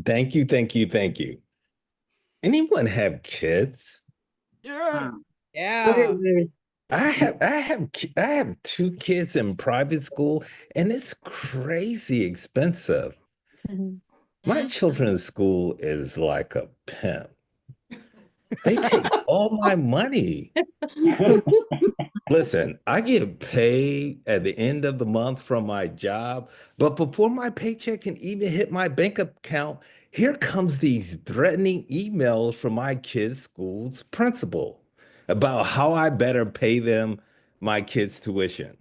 Thank you, thank you, thank you. Anyone have kids? Yeah. Yeah. I have two kids in private school, and it's crazy expensive. Mhm. My children's school is like a pimp. They take all my money. Listen, I get paid at the end of the month from my job, but before my paycheck can even hit my bank account, here comes these threatening emails from my kids' school's principal about how I better pay them my kids' tuition.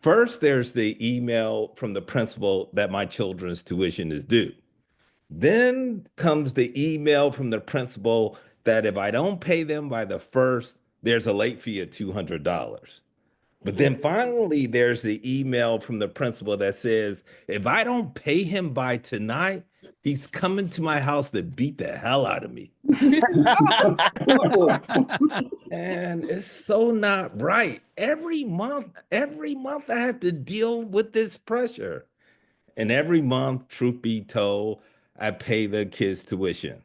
First, there's the email from the principal that my children's tuition is due. Then comes the email from the principal that if I don't pay them by the first, there's a late fee of $200. But then finally, there's the email from the principal that says, if I don't pay him by tonight, he's coming to my house to beat the hell out of me. And it's so not right. Every month I have to deal with this pressure. And every month, truth be told, I pay the kids' tuition.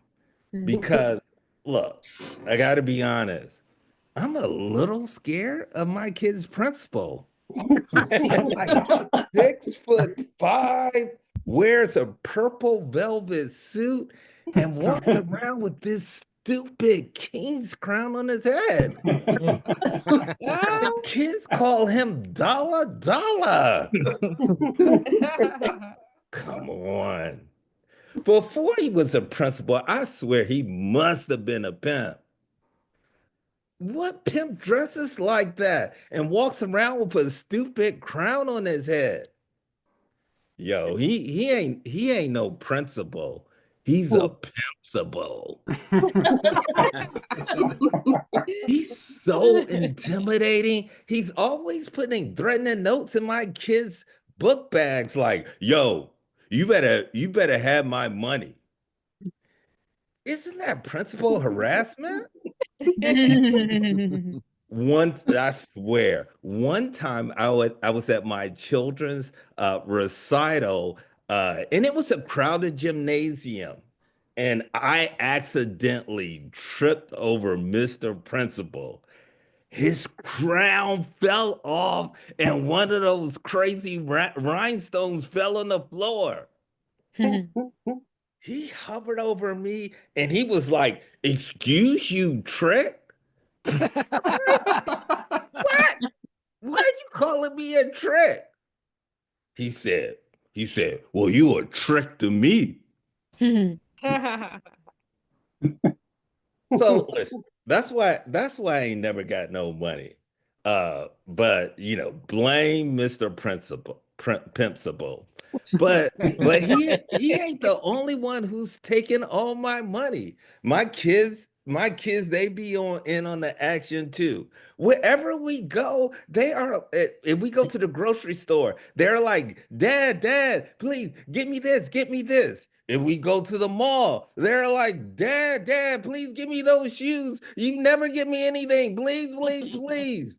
Because look, I gotta be honest, I'm a little scared of my kid's principal. He's like 6'5", wears a purple velvet suit, and walks around with this stupid king's crown on his head. The kids call him Dollar Dollar. Come on. Before he was a principal, I swear he must have been a pimp. What pimp dresses like that and walks around with a stupid crown on his head? Yo, he ain't no principal. He's a pimpsable. He's so intimidating. He's always putting threatening notes in my kids' book bags like, yo, you better have my money. Isn't that principal harassment? I swear, one time I was at my children's recital, and it was a crowded gymnasium, and I accidentally tripped over Mr. Principal. His crown fell off, and one of those crazy rhinestones fell on the floor. He hovered over me, and he was like, "Excuse you, Trick." What? Why are you calling me a trick? He said, well, you a trick to me. So listen, that's why I ain't never got no money. But blame Mr. Principal. But he ain't the only one who's taking all my money. My kids, they be on in on the action too. Wherever we go, they are. If we go to the grocery store, they're like, Dad, please get me this, get me this. If we go to the mall, they're like, Dad, please give me those shoes. You never give me anything. Please, please, please.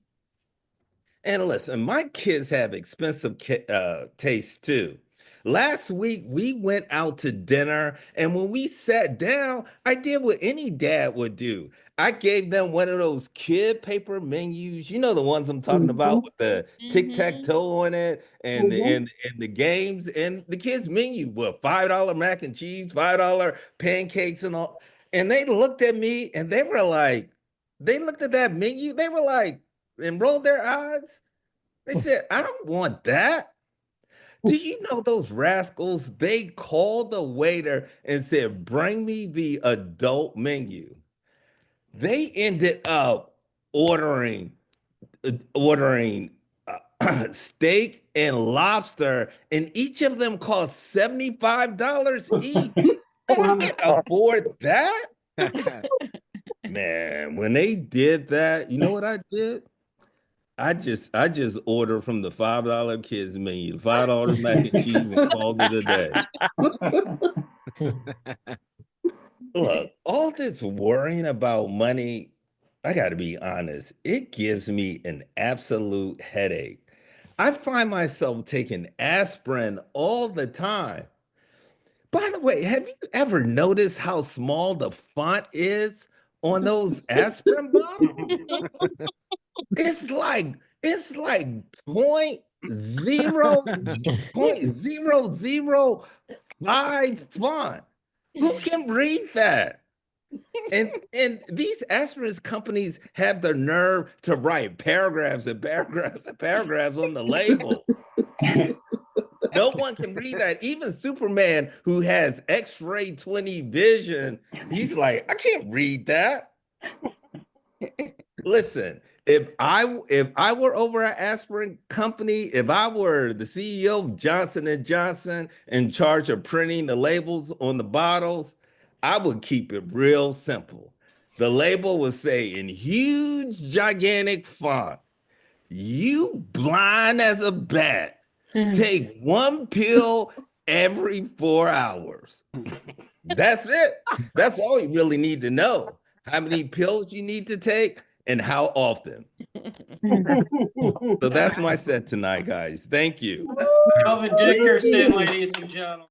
And listen, my kids have expensive taste too. Last week, we went out to dinner, and when we sat down, I did what any dad would do. I gave them one of those kid paper menus, the ones I'm talking about with the tic-tac-toe on it and the games and the kids menu with $5 mac and cheese, $5 pancakes and all. And they looked at me and they looked at that menu, they were like, and rolled their eyes. They said, I don't want that. Do you know those rascals? They called the waiter and said, bring me the adult menu. They ended up ordering ordering steak and lobster, and each of them cost $75 each. I can't afford that. Man, when they did that, you know what I did? I just ordered from the $5 kids menu, $5 mac and cheese, and called it a day. Look, all this worrying about money, I got to be honest, it gives me an absolute headache. I find myself taking aspirin all the time. By the way, have you ever noticed how small the font is on those aspirin bottles? It's like .0.005 font. Who can read that? And these aspirin companies have the nerve to write paragraphs and paragraphs and paragraphs on the label. No one can read that. Even Superman, who has X-ray 20 vision, he's like, I can't read that. Listen, if I were over an aspirin company, if I were the CEO of Johnson and Johnson in charge of printing the labels on the bottles, I would keep it real simple. The label would say in huge, gigantic font, "You blind as a bat. Take one pill every 4 hours." That's it. That's all you really need to know. How many pills you need to take and how often. So that's my set tonight, guys. Thank you. Kelvin Dickerson, ladies and gentlemen.